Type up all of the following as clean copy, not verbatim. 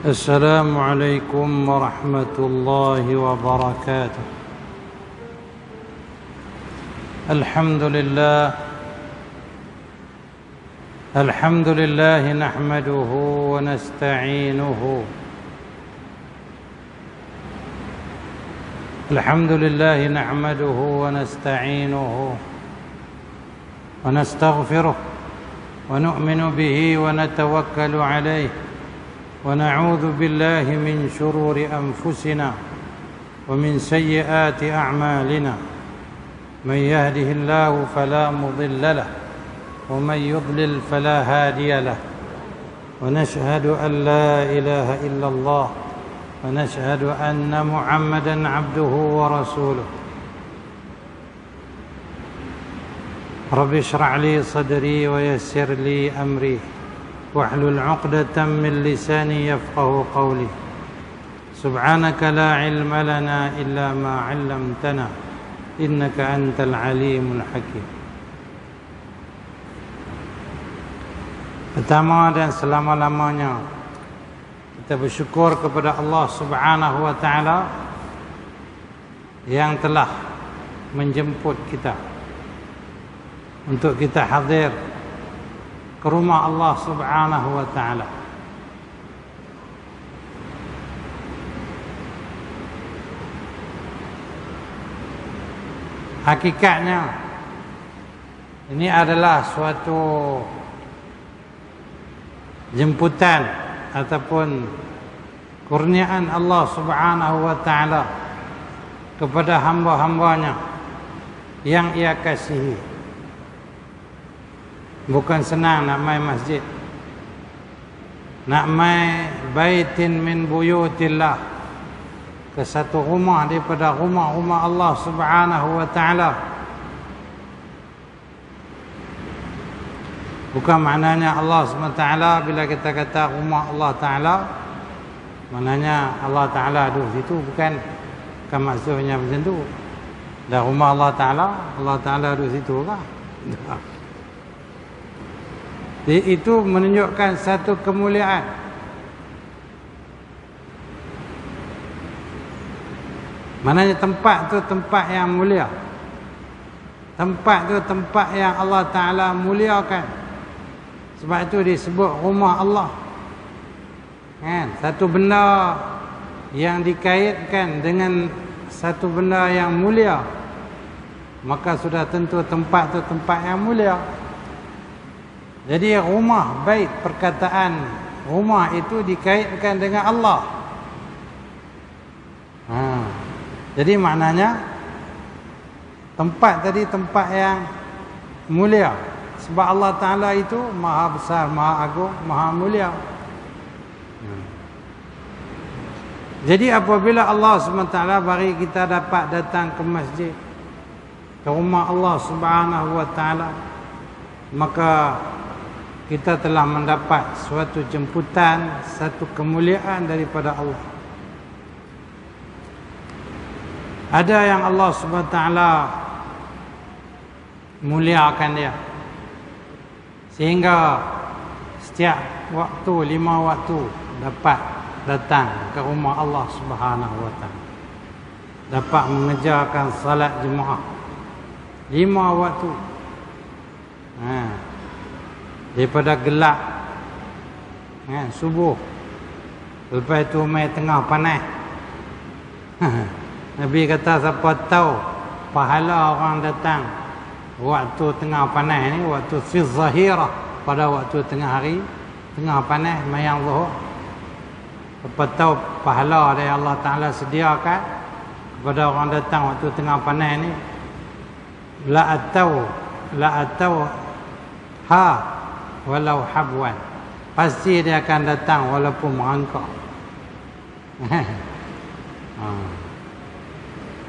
السلام عليكم ورحمة الله وبركاته. الحمد لله نحمده ونستعينه ونستغفره ونؤمن به ونتوكل عليه ونعوذ بالله من شرور أنفسنا ومن سيئات أعمالنا. من يهده الله فلا مضل له ومن يضلل فلا هادي له. ونشهد أن لا إله إلا الله ونشهد أن محمدا عبده ورسوله. رب اشرح لي صدري ويسر لي أمري واحلل عقدة من لساني يفقه قولي. سبحانك لا علم لنا إلا ما علمتنا إنك أنت العليم الحكيم. Pertama dan selama-lamanya kita bersyukur kepada Allah Subhanahu wa taala yang telah menjemput kita untuk kita hadir ke rumah Allah Subhanahu wa taala. Hakikatnya ini adalah suatu jemputan ataupun kurniaan Allah Subhanahu wa taala kepada hamba-hambanya yang Ia kasihi. Bukan senang nak mai masjid, nak mai baitin min buyutillah, ke satu rumah daripada rumah-rumah Allah Subhanahu wa taala. Bukan maknanya Allah Subhanahu wa taala bila kita kata rumah Allah taala maknanya Allah taala duduk situ, bukan maksudnya macam tu. Dah rumah Allah taala duduk situ kah? Itu menunjukkan satu kemuliaan. Maknanya tempat tu tempat yang mulia. Tempat tu tempat yang Allah Ta'ala muliakan. Sebab itu disebut rumah Allah. Kan? Satu benda yang dikaitkan dengan satu benda yang mulia, maka sudah tentu tempat tu tempat yang mulia. Jadi rumah, bait, perkataan rumah itu dikaitkan dengan Allah. Jadi maknanya tempat tadi tempat yang mulia. Sebab Allah Ta'ala itu maha besar, maha agung, maha mulia. Jadi apabila Allah SWT bagi kita dapat datang ke masjid, ke rumah Allah Subhanahu wa taala, maka kita telah mendapat suatu jemputan, satu kemuliaan daripada Allah. Ada yang Allah SWT muliakan dia, sehingga setiap waktu, 5 waktu dapat datang ke rumah Allah Subhanahu wa taala, dapat mengerjakan salat jemaah 5 waktu. Daripada gelap subuh, lepas tu mai tengah panas. Nabi kata siapa tahu pahala orang datang waktu tengah panas ni, waktu fi zahirah, pada waktu tengah hari, tengah panas mayang zuhur, siapa tahu pahala dari Allah Ta'ala sediakan kepada orang datang waktu tengah panas ni. La atau ha walau habwan, pasti dia akan datang walaupun merangkak.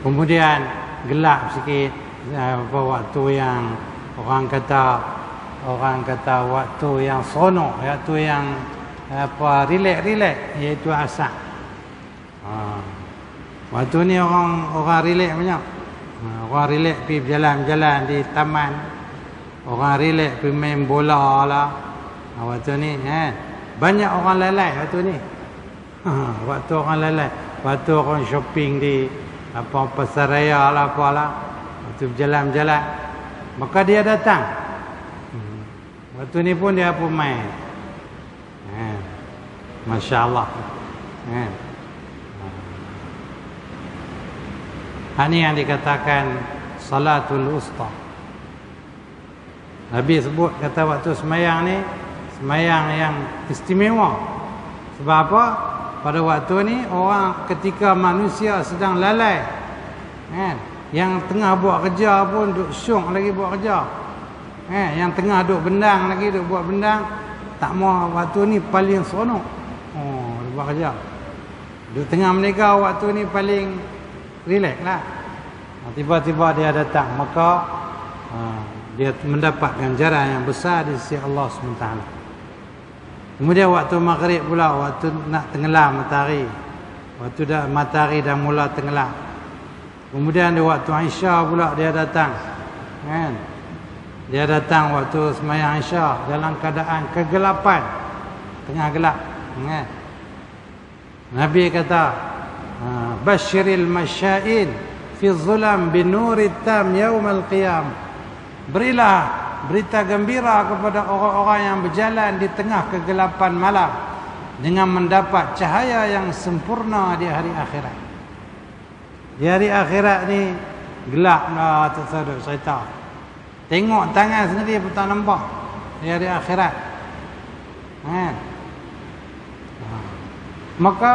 Kemudian gelap sikit, waktu yang orang kata waktu yang seronok, waktu yang relax, iaitu asar. Waktu ni orang relax banyak. Orang relax pergi berjalan-jalan di taman, orang relax pergi main bola lah. Waktu ni banyak orang lalai waktu ni. Waktu orang lalai, waktu orang shopping di pasar raya lah apalah, waktu berjalan-jalan, maka dia datang. Waktu ni pun dia pun main. Masya Allah. Ini yang dikatakan salatul usta. Nabi sebut kata waktu semayang ni semayang yang istimewa. Sebab apa? Pada waktu ni orang ketika manusia sedang lalai, yang tengah buat kerja pun duk syok lagi buat kerja, yang tengah duk bendang lagi duk buat bendang, tak mau waktu ni paling seronok. Dia buat kerja. Duk tengah menikah waktu ni paling relax lah. Tiba-tiba dia datang, maka dia mendapat ganjaran yang besar di sisi Allah SWT. Kemudian waktu maghrib pula, waktu nak tenggelam matahari, waktu dah matahari dah mula tenggelam. Kemudian di waktu Isya pula dia datang, kan? Dia datang waktu sembahyang Isya dalam keadaan kegelapan, tengah gelap, kan? Nabi kata, "Basyiril masyain fi dhulam bin nurit tam yaumal qiyam." Berilah berita gembira kepada orang-orang yang berjalan di tengah kegelapan malam dengan mendapat cahaya yang sempurna di hari akhirat. Di hari akhirat ni gelap lah, tak sadar cerita. Tengok tangan sendiri pun tak nampak di hari akhirat. Maka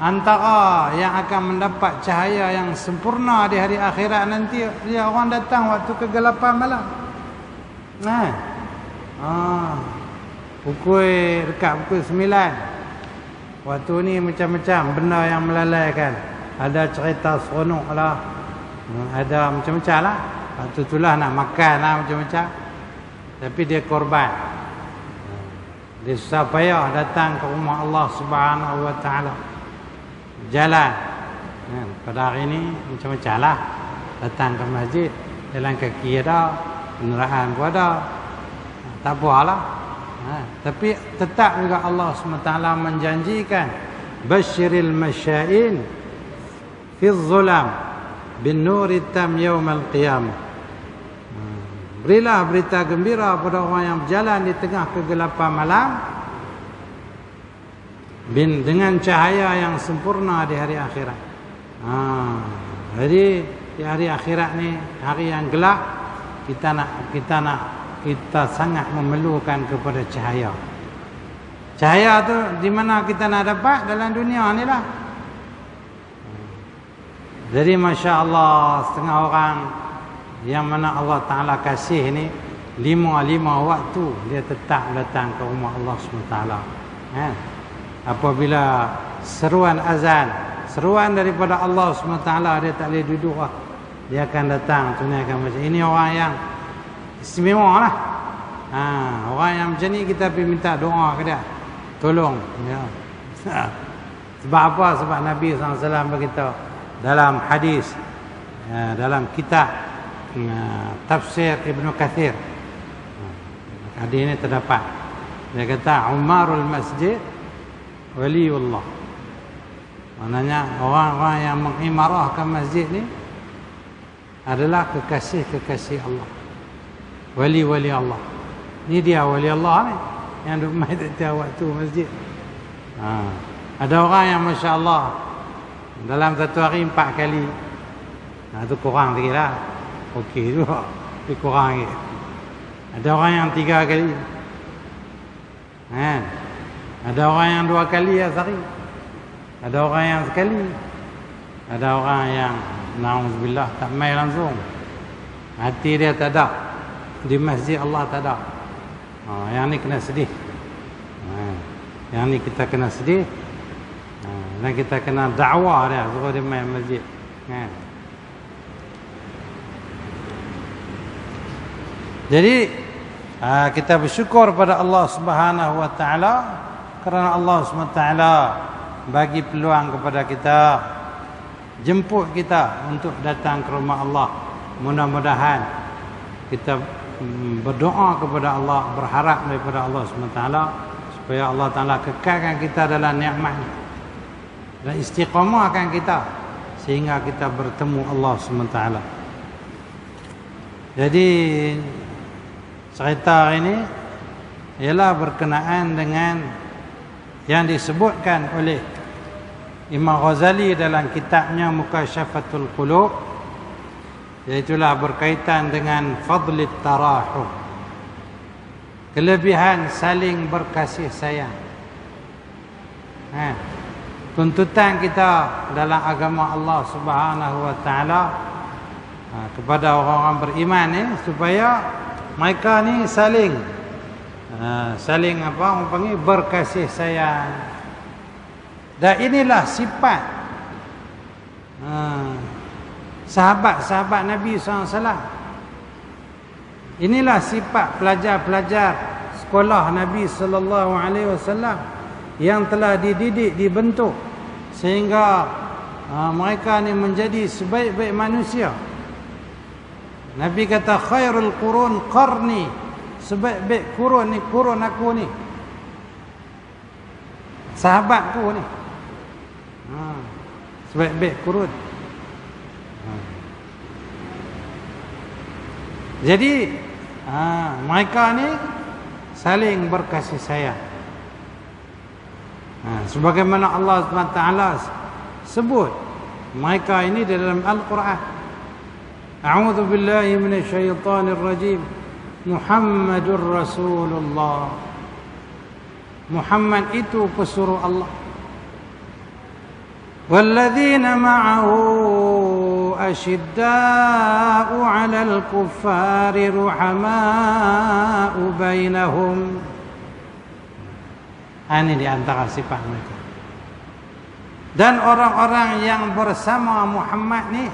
antara yang akan mendapat cahaya yang sempurna di hari akhirat nanti, dia orang datang waktu kegelapan malam. Dekat pukul 9. Waktu ni macam-macam benda yang melalaikan. Ada cerita seronok lah, ada macam-macam lah. Waktu itulah nak makan lah macam-macam. Tapi dia korban. Dia susah payah datang ke rumah Allah Subhanahu Wa Taala. Jalan. Pada hari ni macam-macam lah. Datang ke masjid, jalan kaki ada, kenderaan pun ada, tak apalah. Tapi tetap juga Allah SWT menjanjikan, basyiril masyain fi dhulam bin nuri tam yaumal qiyamah. Berilah berita gembira pada orang yang berjalan di tengah kegelapan malam dengan cahaya yang sempurna di hari akhirat. Jadi di hari akhirat ni, hari yang gelap, kita sangat memerlukan kepada cahaya. Cahaya tu di mana kita nak dapat? Dalam dunia ni lah. Jadi Masya Allah, setengah orang yang mana Allah Ta'ala kasih ni, lima waktu dia tetap datang ke rumah Allah SWT. Apabila seruan azan, seruan daripada Allah SWT, dia tak boleh duduk lah. Dia akan datang tunaikan macam ini. Orang yang istimewa lah. Orang yang macam ni kita pergi minta doa ke dia, tolong ya. Sebab apa? Sebab Nabi SAW berkata dalam hadis, dalam kitab tafsir Ibn Kathir, hadis ini terdapat, dia kata umarul masjid waliullah. Maknanya orang-orang yang mengimarahkan masjid ni adalah kekasih-kekasih Allah, wali-wali Allah. Ni dia wali Allah ni, yang duduk main tiap waktu masjid. Ada orang yang Masya Allah dalam satu hari 4 kali. Itu kurang sikit lah. Okey juga, tapi kurang sikit. Ada orang yang 3 kali. Ada orang yang 2 kali sehari. Ada orang yang sekali. Ada orang yang na'udzubillah tak main langsung. Hati dia tak ada di masjid Allah, tak ada. Yang ni kena sedih. Yang ni kita kena sedih. Dan kita kena dakwah dia suruh dia main masjid. Jadi kita bersyukur pada Allah Subhanahu Wa Taala kerana Allah Subhanahu Wa Taala bagi peluang kepada kita, jemput kita untuk datang ke rumah Allah. Mudah-mudahan kita berdoa kepada Allah, berharap daripada Allah SWT supaya Allah Ta'ala kekalkan kita dalam nikmat, dan istiqamahkan kita sehingga kita bertemu Allah SWT. Jadi cerita ini ialah berkenaan dengan yang disebutkan oleh Imam Ghazali dalam kitabnya Mukasyafatul Qulub, iaitulah berkaitan dengan fadlit tarahum, kelebihan saling berkasih sayang. Tuntutan kita dalam agama Allah Subhanahu wa taala kepada orang-orang beriman ni supaya mereka ni saling apa orang panggil berkasih sayang. Dan inilah sifat sahabat-sahabat Nabi SAW. Inilah sifat pelajar-pelajar sekolah Nabi SAW yang telah dididik, dibentuk sehingga mereka ni menjadi sebaik-baik manusia. Nabi kata khairul qurun qarni, sebaik-baik kurun ni kurun aku ni, sahabatku ni. Sebaik-baik kurun. Jadi mereka ni saling berkasih sayang. Sebagaimana Allah SWT sebut mereka ini di dalam Al-Quran. A'udzu billahi minasyaitonir rajim. Muhammadur Rasulullah. Muhammad itu pesuruh Allah. والذين معه أشداء على الكفار رحماء بينهم. Ini di antara sifat mereka. Dan orang-orang yang bersama Muhammad ni,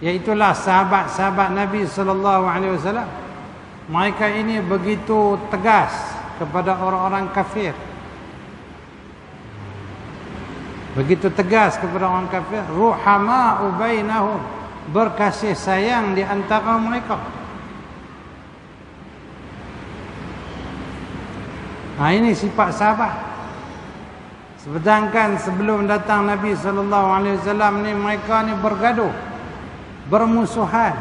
iaitulah sahabat-sahabat Nabi SAW, mereka ini begitu tegas kepada orang-orang kafir. Begitu tegas kepada orang kafir. Ruhama'u bainahum, berkasih sayang di antara mereka. Ini sifat sahabat. Sedangkan sebelum datang Nabi SAW ni, mereka ni bergaduh, bermusuhan.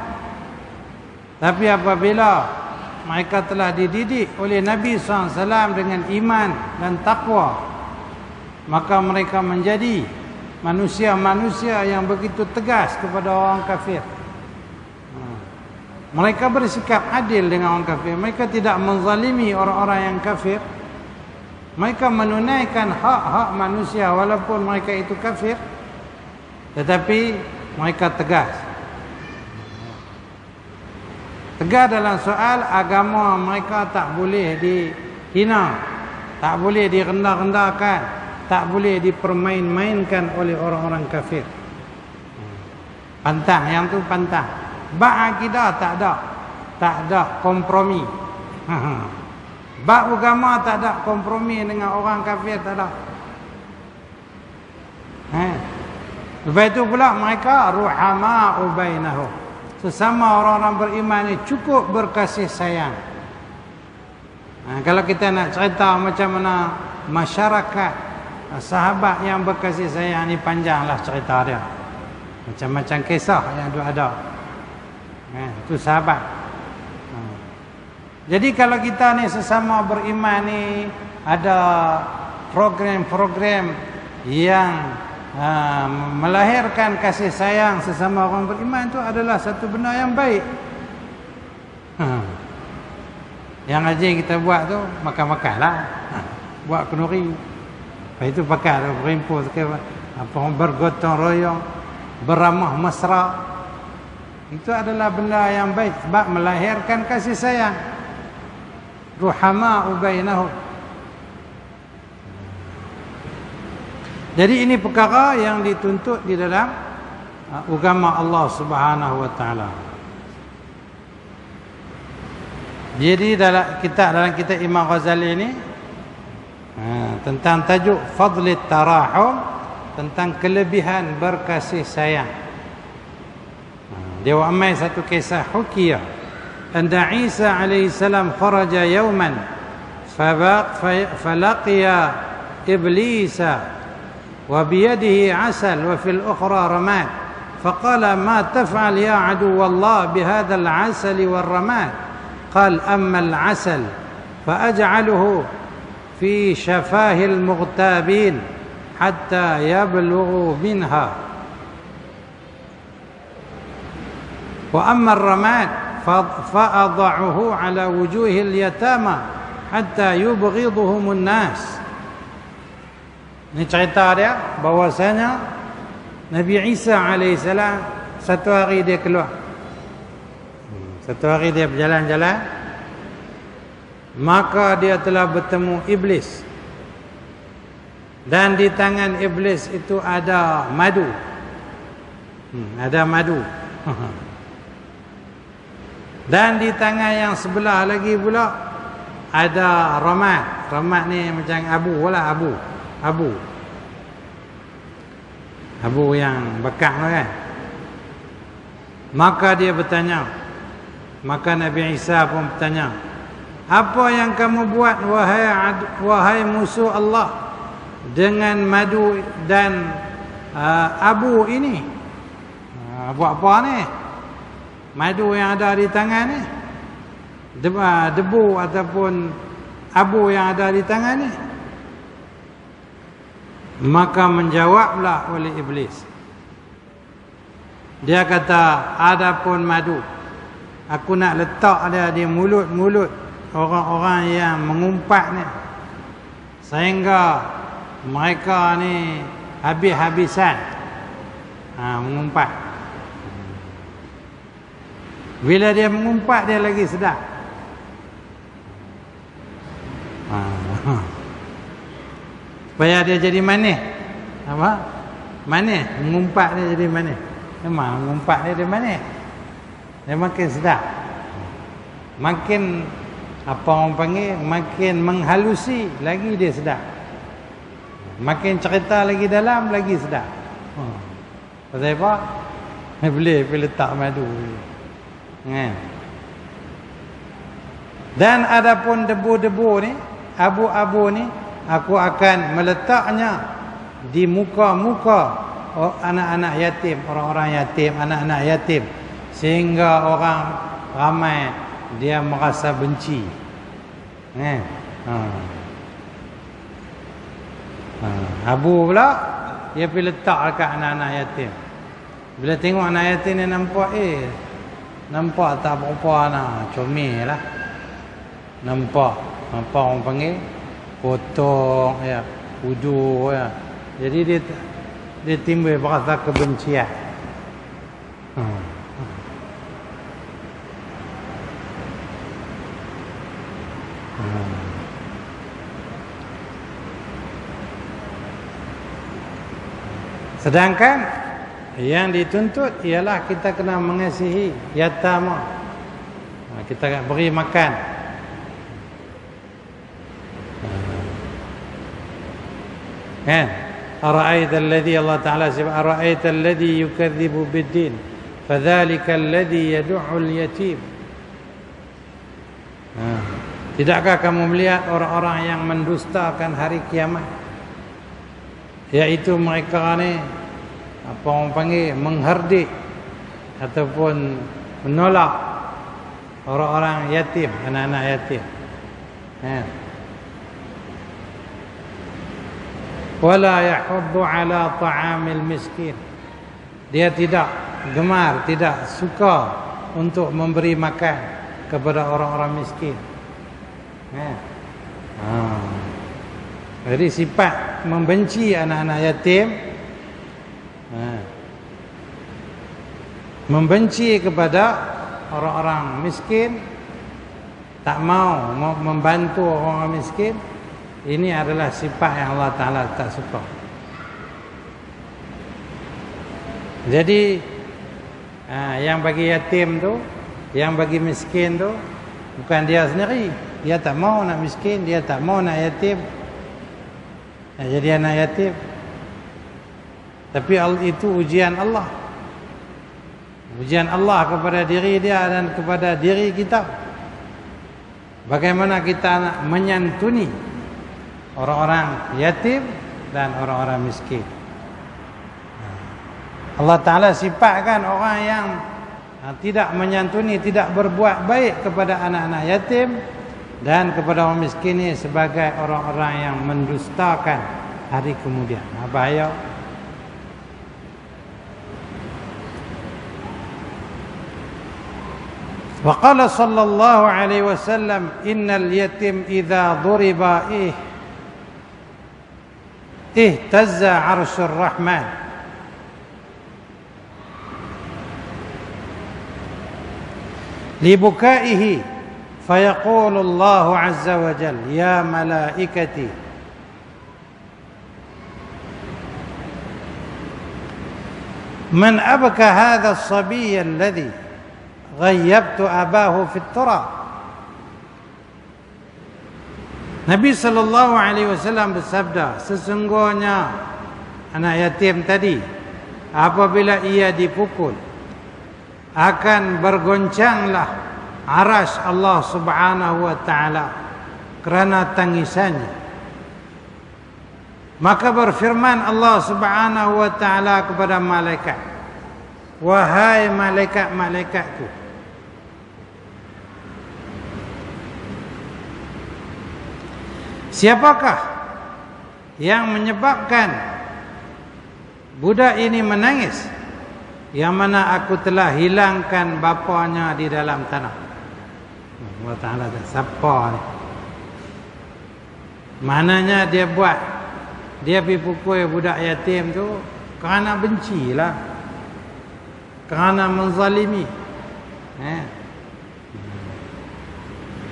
Tapi apabila mereka telah dididik oleh Nabi SAW dengan iman dan takwa, maka mereka menjadi manusia-manusia yang begitu tegas kepada orang kafir. Mereka bersikap adil dengan orang kafir. Mereka tidak menzalimi orang-orang yang kafir. Mereka menunaikan hak-hak manusia walaupun mereka itu kafir, tetapi mereka tegas. Tegas dalam soal agama mereka tak boleh dihina, tak boleh direndah-rendahkan, tak boleh dipermain-mainkan oleh orang-orang kafir. Pantang, yang tu pantang. Bab akidah tak ada kompromi. Bab agama tak ada kompromi dengan orang kafir, tak ada. Lepas itu pula mereka ruhama'u bainahum, sesama orang-orang beriman ni cukup berkasih sayang. Kalau kita nak cerita macam mana masyarakat sahabat yang berkasih sayang ni, panjanglah cerita dia. Macam-macam kisah yang ada. Itu sahabat. Jadi kalau kita ni sesama beriman ni ada program-program yang melahirkan kasih sayang sesama orang beriman, itu adalah satu benda yang baik. Yang aja kita buat tu makan-makanlah. Buat kenduri. Lepas itu pakai berimpus ke apa, bergotong royong, beramah mesra. Itu adalah benda yang baik sebab melahirkan kasih sayang. Ruhama'u bainahum. Jadi ini perkara yang dituntut di dalam agama Allah Subhanahu wa taala. Jadi dalam kitab Imam Ghazali ini tentang tajuk fadlit tarahum, tentang kelebihan berkasih sayang. Dia amai satu kisah hukiyah. Anda Isa alaihi salam kharaja yawman falaqiya iblisa wa biyadihi 'asal wa fil ukhra ramad. Faqala ma taf'al ya aduwallah bihadha al-'asal wal ramad? Qal amma al-'asal fa aj'aluhu fi shafahi al-mughtabin hatta yablughu minha. Wa amma ar-ramad fa ad'uhu 'ala wujuhi al-yatama hatta yubghiduhum an-nas. Ini cerita dia bahwasanya Nabi Isa alaihissalam satu hari dia keluar. Satu hari dia berjalan-jalan, maka dia telah bertemu iblis. Dan di tangan iblis itu ada madu. Ada madu. Dan di tangan yang sebelah lagi pula ada ramad. Ramad ni macam abu lah, abu yang bekak tu kan. Maka dia bertanya, maka Nabi Isa pun bertanya, apa yang kamu buat wahai musuh Allah dengan madu dan abu ini? Buat apa ni? Madu yang ada di tangan ni, debu ataupun abu yang ada di tangan ni. Maka menjawablah oleh iblis. Dia kata, adapun madu, aku nak letak dia di mulut-mulut orang-orang yang mengumpat ni, sehingga mereka ni habis-habisan mengumpat. Bila dia mengumpat, dia lagi sedap. Supaya dia jadi manis. Apa? Manis. Mengumpat dia jadi manis. Memang mengumpat dia jadi manis. Dia makin sedap. Makin, apa orang panggil, makin menghalusi, lagi dia sedap. Makin cerita lagi dalam, lagi sedap. Pasal apa? Boleh letak madu. Dan adapun debu-debu ni, abu-abu ni, aku akan meletaknya di muka-muka anak-anak yatim, orang-orang yatim, anak-anak yatim, sehingga orang ramai dia merasa benci. Abu pula dia pergi letak dekat anak-anak yatim. Bila tengok anak yatim ni nampak tak berapa nak comel lah. Nampak apa orang panggil, potong ya, udu ya. Jadi dia timbul rasa kebencian. Sedangkan yang dituntut ialah kita kena mengasihi yatama. Kita beri makan. Kan? Ara'aita alladhi, Allah Ta'ala sebut, ara'aita alladhi yukadzibu bid-din fadzalika alladhi yad'ul yatim. Tidakkah kamu melihat orang-orang yang mendustakan hari kiamat, iaitu mereka ni apa orang panggil, mengherdik ataupun menolak orang-orang yatim, anak-anak yatim. Wala yahuddu ala ta'amil miskin. Dia tidak gemar, tidak suka untuk memberi makan kepada orang-orang miskin. Jadi sifat membenci anak-anak yatim, membenci kepada orang-orang miskin, tak mau membantu orang miskin, ini adalah sifat yang Allah Ta'ala tak suka. Jadi yang bagi yatim tu, yang bagi miskin tu, bukan dia sendiri. Dia tak mau nak miskin, dia tak mau nak yatim, jadi anak yatim. Tapi itu ujian Allah. Ujian Allah kepada diri dia dan kepada diri kita. Bagaimana kita nak menyantuni orang-orang yatim dan orang-orang miskin. Allah Ta'ala sifatkan orang yang tidak menyantuni, tidak berbuat baik kepada anak-anak yatim dan kepada orang miskin ini sebagai orang-orang yang mendustakan hari kemudian. Bahaya. Wa qala sallallahu alaihi wasallam innal yatim idza duriba ihtazza 'arsyur rahman libukaihi fayaqulu Allah azza wa jalla ya malaikati man abka hadha as-sabiy alladhi ghayyabtu abahu fit turab. Nabi sallallahu alaihi wasallam bersabda, sesungguhnya anak yatim tadi apabila ia dipukul akan bergoncanglah arasy Allah Subhanahu wa taala kerana tangisannya. Maka berfirman Allah Subhanahu wa taala kepada malaikat, wahai malaikat-malaikatku, siapakah yang menyebabkan budak ini menangis, yang mana aku telah hilangkan bapanya di dalam tanah? Allah Ta'ala dah siapa ni? Mananya dia buat, dia pergi pukul budak yatim tu kerana bencilah, kerana menzalimi.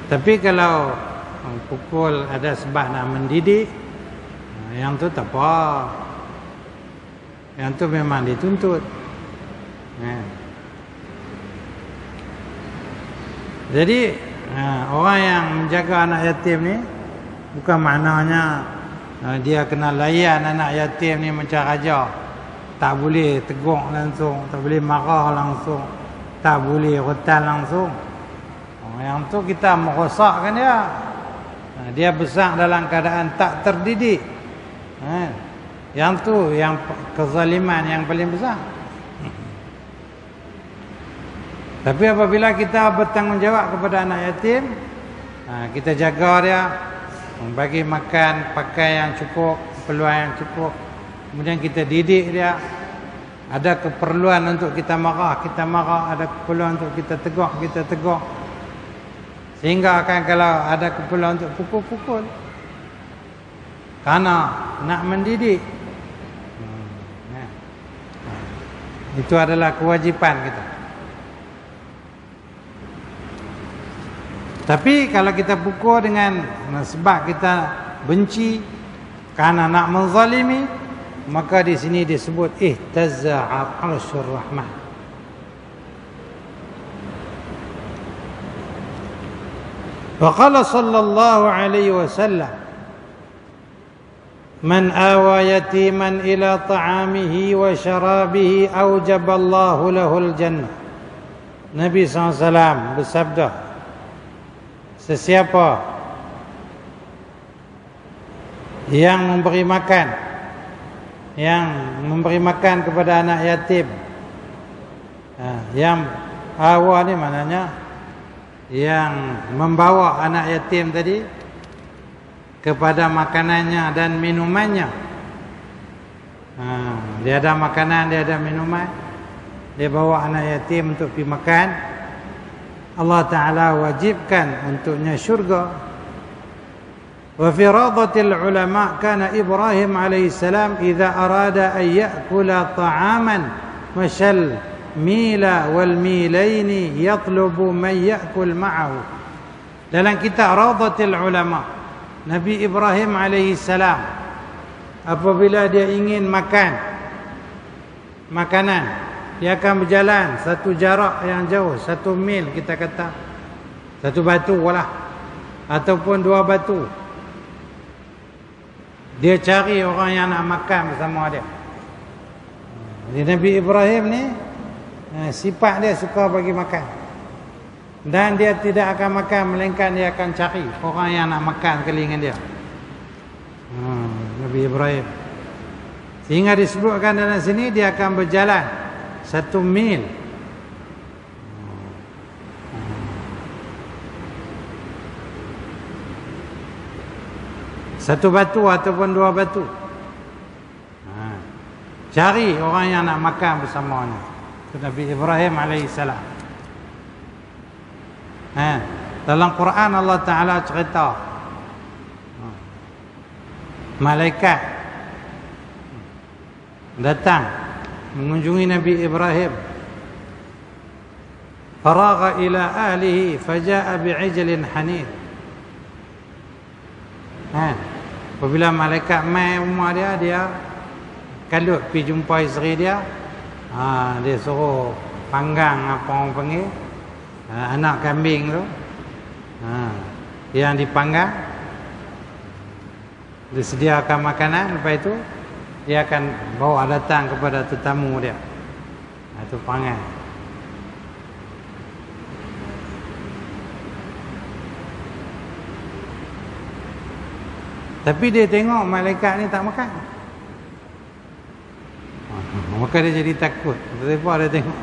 Tapi kalau pukul ada sebab nak mendidik, yang tu tak apa, yang tu memang dituntut. Jadi orang yang menjaga anak yatim ni bukan maknanya dia kena layan anak yatim ni macam raja. Tak boleh tegur langsung, tak boleh marah langsung, tak boleh rotan langsung. Yang tu kita merosakkan dia. Dia besar dalam keadaan tak terdidik. Yang tu yang kezaliman yang paling besar. Tapi apabila kita bertanggungjawab kepada anak yatim, kita jaga dia, bagi makan, pakai yang cukup, keperluan yang cukup, kemudian kita didik dia. Ada keperluan untuk kita marah, ada keperluan untuk kita tegur. Sehingga akan kalau ada keperluan untuk pukul-pukul, karena nak mendidik. Itu adalah kewajipan kita. Tapi kalau kita pukul dengan sebab kita benci, kerana nak menzalimi, maka di sini disebut ihtazza 'arsyur rahman. Wa qala sallallahu alaihi wasallam man awa yatiman ila ta'amihi wa syarabihi aujaballahu lahul jannah. Nabi SAW bersabda, sesiapa yang memberi makan kepada anak yatim, yang awa ni maknanya yang membawa anak yatim tadi kepada makanannya dan minumannya. Dia ada makanan, dia ada minuman, dia bawa anak yatim untuk pergi makan, Allah Ta'ala wajibkan untuknya syurga. Wa fi radatil ulama kana Ibrahim alaihi salam idza arada an ya'kula ta'aman mashal mila wal milaini yatlubu man ya'kul ma'ahu. Dalam kitab Radatil Ulama, Nabi Ibrahim alaihi salam apabila dia ingin makan makanan, dia akan berjalan satu jarak yang jauh, 1 mil kita kata, 1 batu lah, ataupun 2 batu. Dia cari orang yang nak makan bersama dia. Jadi Nabi Ibrahim ni sifat dia suka bagi makan. Dan dia tidak akan makan, melainkan dia akan cari orang yang nak makan sekali dengan dia. Nabi Ibrahim. Sehingga disebutkan dalam sini dia akan berjalan 1 mil. Satu batu ataupun 2 batu. Cari orang yang nak makan bersamanya. Itu Nabi Ibrahim alaihissalam. Dalam Quran Allah Ta'ala cerita malaikat datang mengunjungi Nabi Ibrahim. Faragha ila ahlihi faja'a bi'ijlin hanir. Apabila malaikat mai rumah dia kalut pergi jumpa isteri dia. Dia suruh panggang apa orang panggil anak kambing tu. Yang dipanggang, disediakan makanan. Lepas itu dia akan bawa datang kepada tetamu dia. Itu pangan. Tapi dia tengok malaikat ni tak makan. Maka dia jadi takut. Sebab dia tengok.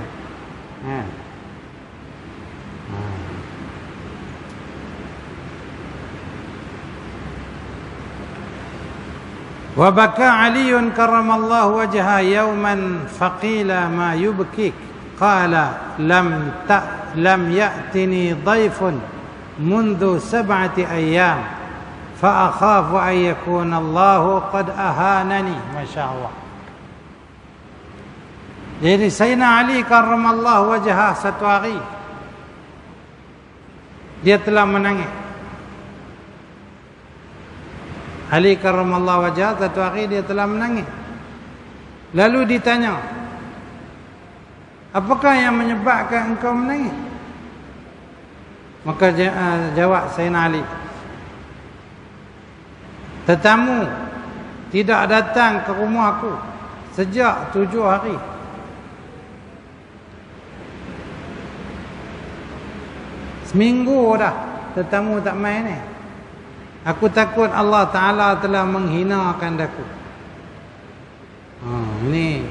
Wa baka Aliun karramallahu wajha yawman faqila ma yubkik qala lam ya'tini dhaifun mundu 7 ayyam fa akhafu an yakuna Allahu qad ahanani. Masya-Allah. Jadi Sayyidina Ali karramallahu wajha satu hari dia telah menangis. Ali karramallahu wajhah satu hari dia telah menangis. Lalu ditanya, apakah yang menyebabkan engkau menangis? Maka jawab Sayyidina Ali, tetamu tidak datang ke rumah aku sejak 7 hari. Seminggu dah tetamu tak main ni. Aku takut Allah Ta'ala telah menghinakan aku. Ini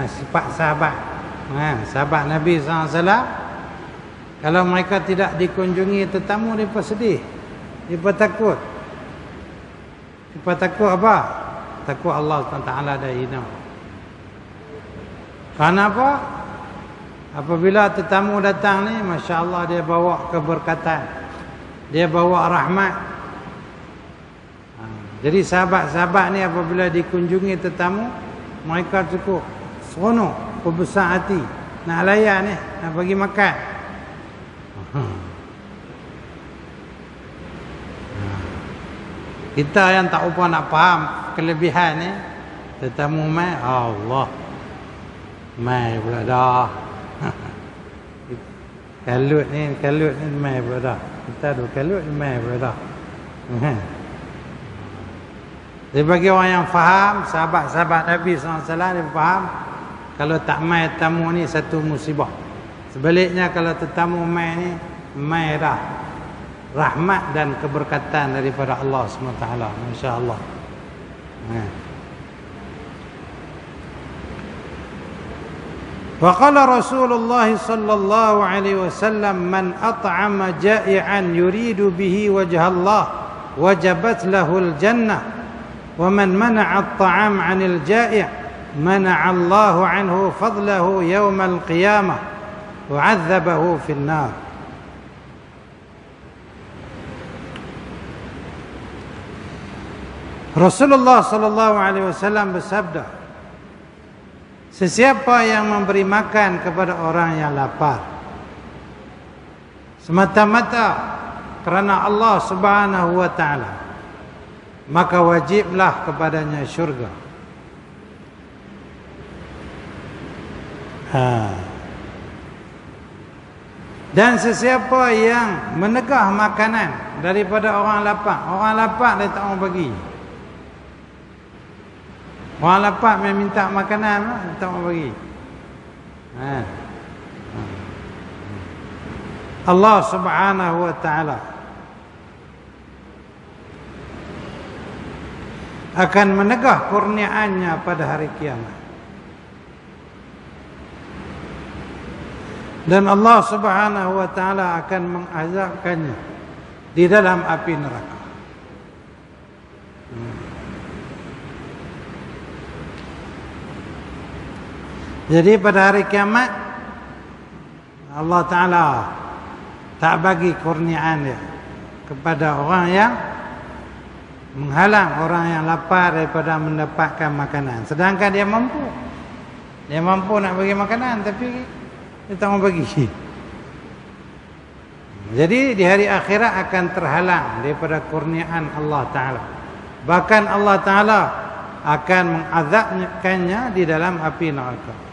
sifat sahabat. Sahabat Nabi SAW, kalau mereka tidak dikunjungi tetamu, mereka sedih, mereka takut. Mereka takut apa? Takut Allah Ta'ala dah hina. Kenapa? Apabila tetamu datang ni, Masya Allah, dia bawa keberkatan, dia bawa rahmat. Jadi sahabat-sahabat ni apabila dikunjungi tetamu, mereka cukup seronok, berbesar hati, nak layan ni, nak bagi makan. Kita yang tak apa nak faham kelebihan ni, tetamu mai, Allah, mai pula dah. Kalut ni mai pula dah. Kita ada kalut ni mai pula dah. Jadi bagi orang yang faham, sahabat-sahabat Nabi SAW, dia faham kalau tak mai tetamu ni satu musibah. Sebaliknya kalau tetamu mai ni, mai dah rahmat dan keberkatan daripada Allah SWT. Masya-Allah. Wa qala Rasulullah sallallahu alaihi wasallam, man at'ama ja'ian yuridu bihi wajha Allah wajabat lahul jannah. ومن منع الطعام عن الجائع منع الله عنه فضله يوم القيامة وعذبه في النار. Rasulullah sallallahu alaihi wasallam bersabda, sesiapa yang memberi makan kepada orang yang lapar semata-mata kerana Allah Subhanahu wa taala, maka wajiblah kepadanya syurga. Dan sesiapa yang menegah makanan daripada orang lapar dia tak mau bagi. Orang lapar minta makanan, dia tak mau bagi. Allah Subhanahu wa taala akan menegah kurniaannya pada hari kiamat. Dan Allah Subhanahu wa taala akan mengazabkannya di dalam api neraka. Jadi pada hari kiamat Allah Ta'ala tak bagi kurniaan dia kepada orang yang menghalang orang yang lapar daripada mendapatkan makanan. Sedangkan dia mampu. Dia mampu nak bagi makanan tapi dia tak mau bagi. Jadi di hari akhirat akan terhalang daripada kurniaan Allah Ta'ala. Bahkan Allah Ta'ala akan mengazabkannya di dalam api neraka.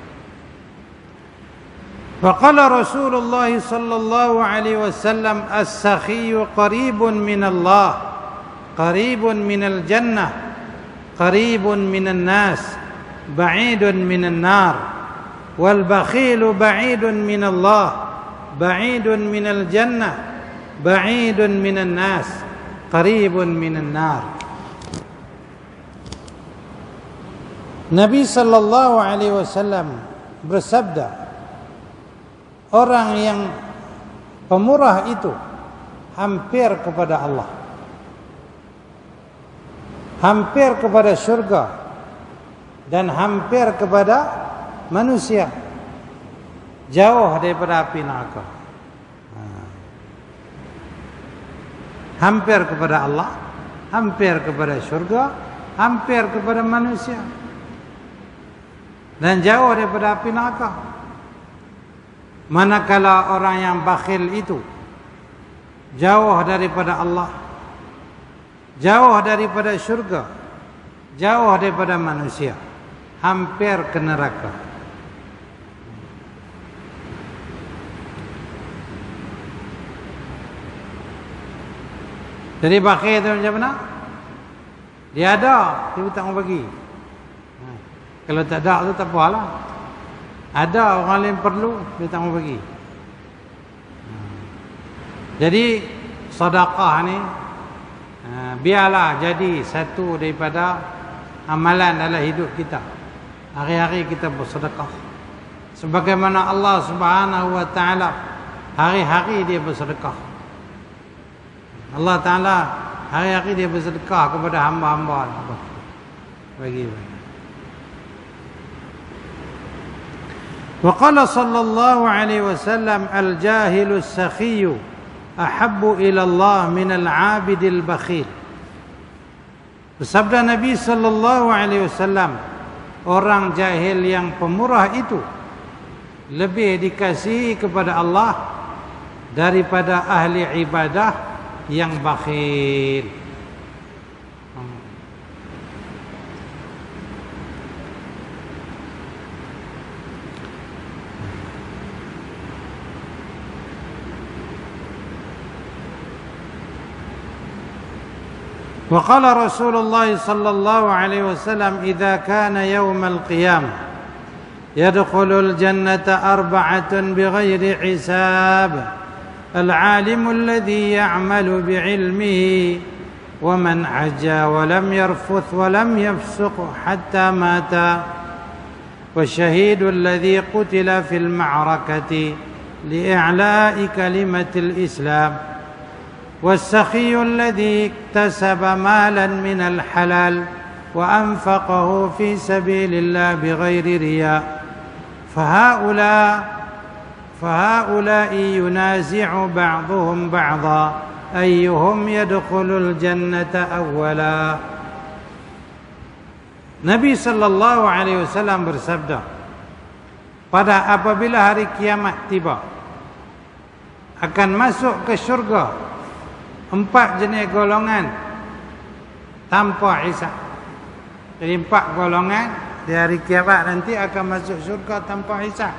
Faqala Rasulullah sallallahu alaihi wasallam as-sakhiyu qaribun min Allah, qaribun min al-jannah, qaribun min an-nas, ba'idun min an-nar, wal bakhilu ba'idun min Allah, ba'idun min al-jannah, ba'idun min an-nas, qaribun min an-nar. Nabi sallallahu alaihi wasallam bersabda, orang yang pemurah itu hampir kepada Allah, hampir kepada syurga, dan hampir kepada manusia, jauh daripada api neraka. Hampir kepada Allah, hampir kepada syurga, hampir kepada manusia, dan jauh daripada api neraka. Manakala orang yang bakhil itu jauh daripada Allah, jauh daripada syurga, jauh daripada manusia, hampir ke neraka. Jadi bakhil itu macam mana? Dia ada, dia tak mau bagi. Kalau tak ada tu tak apalah. Ada orang lain perlu, dia tak mau bagi. Jadi sedekah ni biarlah jadi satu daripada amalan dalam hidup kita. Hari-hari kita bersedekah. Sebagaimana Allah Subhanahu wa taala hari-hari dia bersedekah. Allah Taala hari-hari dia bersedekah kepada hamba-hamba. Bagi. وقال صلى الله عليه وسلم الجاهل السخي أحب إلى الله من العابد البخيل. Bersabda Nabi sallallahu alaihi wasallam, orang jahil yang pemurah itu lebih dikasihi kepada Allah daripada ahli ibadah yang bakhil. وقال رسول الله صلى الله عليه وسلم إذا كان يوم القيامة يدخل الجنة 4 بغير حساب العالم الذي يعمل بعلمه ومن حج ولم يرفث ولم يفسق حتى مات والشهيد الذي قتل في المعركة لإعلاء كلمة الإسلام والسخي الذي اكتسب مالا من الحلال وأنفقه في سبيل الله بغير رياء فهؤلاء ينازع بعضهم بعضا أيهم يدخل الجنة أولا. Nabi sallallahu alaihi wasallam bersabda, pada apabila hari kiamat tiba akan masuk ke syurga 4 jenis golongan tanpa hisab. Jadi 4 golongan di hari kiamat nanti akan masuk syurga tanpa hisab.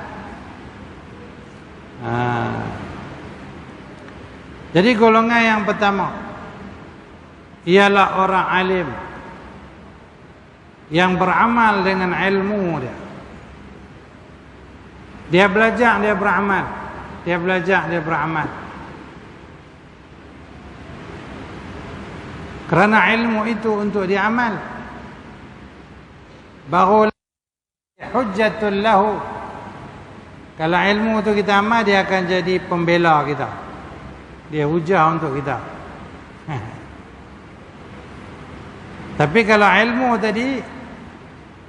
Jadi golongan yang pertama ialah orang alim yang beramal dengan ilmu dia. Dia belajar, dia beramal. Dia belajar, dia beramal. Kerana ilmu itu untuk diamal. baru hujjatul lahu. Kalau ilmu tu kita amal, dia akan jadi pembela kita. Dia hujah untuk kita. Tapi kalau ilmu tadi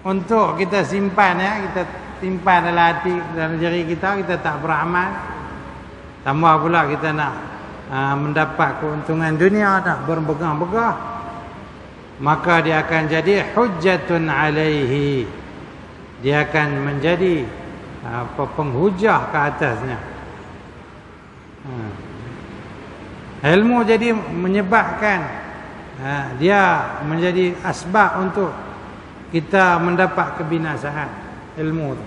untuk kita simpan, ya, kita simpan dalam hati, dalam diri kita, kita tak beramal. Tambah pula kita nak mendapat keuntungan dunia, tak berbegah-begah, maka dia akan jadi hujjatun alaihi. Dia akan menjadi penghujah ke atasnya. Ilmu jadi menyebabkan dia menjadi asbab untuk kita mendapat kebinasaan. Ilmu tu.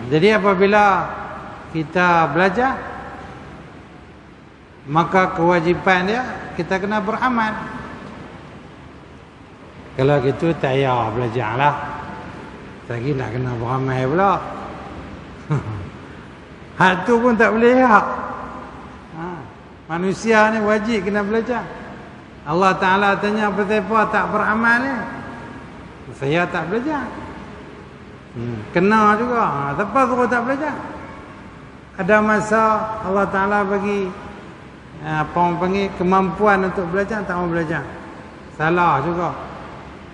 Jadi apabila kita belajar, maka kewajipan dia kita kena beramal. Kalau gitu tak payah belajarlah. Lagi nak kena beramal pula. Hak tu pun tak boleh hak. Manusia ni wajib kena belajar. Allah Ta'ala tanya apa tak beramal ni. Saya tak belajar. Kena juga. Tapi suruh tak belajar. Ada masa Allah Ta'ala bagi apa orang panggil kemampuan untuk belajar, tak mau belajar. Salah juga.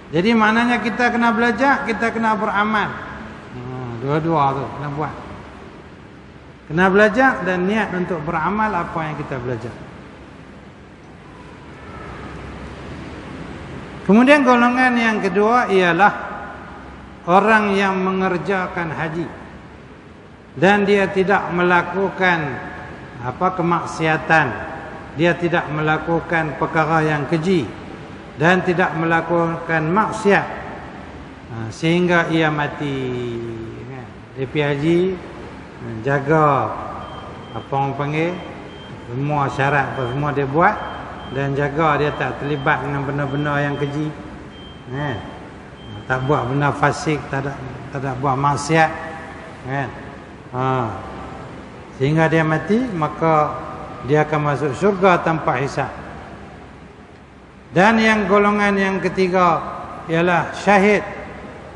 Jadi maknanya kita kena belajar, kita kena beramal. Dua-dua tu kena buat. Kena belajar dan niat untuk beramal apa yang kita belajar. Kemudian golongan yang kedua ialah orang yang mengerjakan haji dan dia tidak melakukan kemaksiatan, dia tidak melakukan perkara yang keji dan tidak melakukan maksiat sehingga ia mati. Dia pergi haji, jaga apa orang panggil semua syarat apa semua dia buat, dan jaga dia tak terlibat dengan benda-benda yang keji, tak buat benda fasik, tak ada buat maksiat, sehingga dia mati, maka dia akan masuk syurga tanpa hisab. Dan yang golongan yang ketiga ialah syahid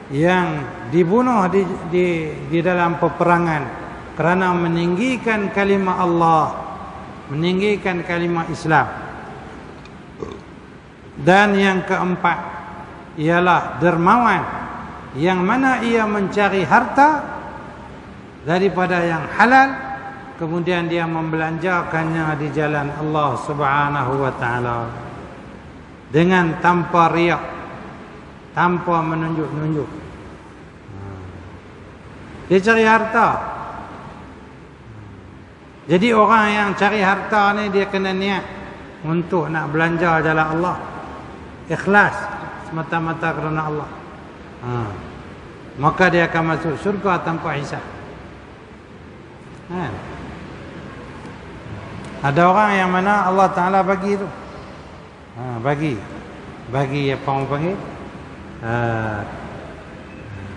yang dibunuh di dalam peperangan kerana meninggikan kalimah Allah, meninggikan kalimah Islam. Dan yang keempat ialah dermawan yang mana ia mencari harta daripada yang halal, kemudian dia membelanjakannya di jalan Allah Subhanahu wa taala dengan tanpa riak, tanpa menunjuk-nunjuk. Dia cari harta. Jadi orang yang cari harta ni dia kena niat untuk nak belanja jalan Allah, ikhlas semata-mata kerana Allah. Maka dia akan masuk syurga tanpa hisab. Ada orang yang mana Allah Ta'ala bagi tu, bagi apa orang panggil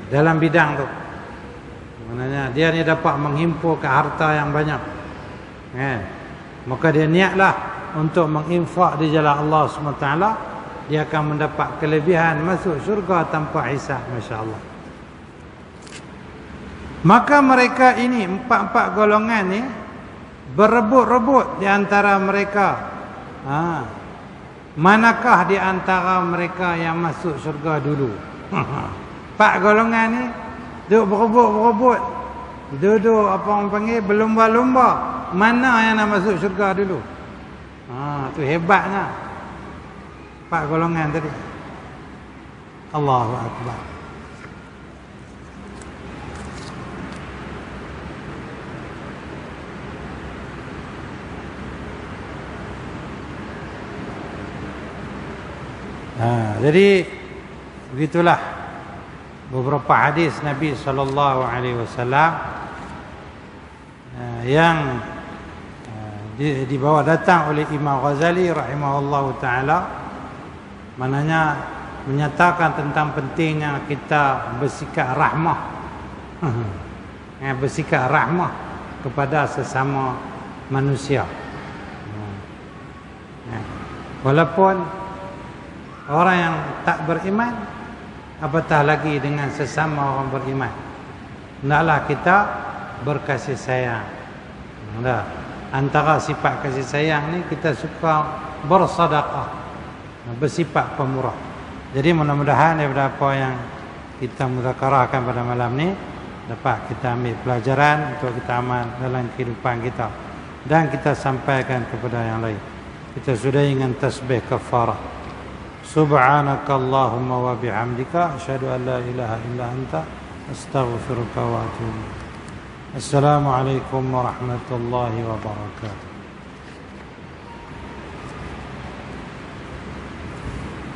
dalam bidang tu, maknanya dia ni dapat menghimpunkan harta yang banyak, maka dia niatlah untuk menginfak di jalan Allah SWT, dia akan mendapat kelebihan masuk syurga tanpa hisab. Masya Allah. Maka mereka ini, empat-empat golongan ni berebut-rebut di antara mereka. Manakah di antara mereka yang masuk syurga dulu? Empat golongan ni duduk berebut-berebut, duduk apa orang panggil berlumba-lumba, mana yang nak masuk syurga dulu. Tu hebatnya empat golongan tadi. Allahu Akbar. Jadi begitulah beberapa hadis Nabi SAW yang dibawa datang oleh Imam Ghazali rahimahullahu taala, maknanya menyatakan tentang pentingnya kita bersikap rahmah, bersikap rahmah kepada sesama manusia. Walaupun orang yang tak beriman, apatah lagi dengan sesama orang beriman. Hendaklah kita berkasih sayang. Antara sifat kasih sayang ni kita suka bersedekah, bersifat pemurah. Jadi mudah-mudahan daripada apa yang kita muzakarahkan pada malam ni dapat kita ambil pelajaran untuk kita amal dalam kehidupan kita dan kita sampaikan kepada yang lain. Kita sudah dengan tasbih kafarah. Subhanakallahumma wa bihamdika asyhadu an la ilaha illa anta astaghfiruka wa atubu ilaik. Assalamualaikum warahmatullahi wabarakatuh.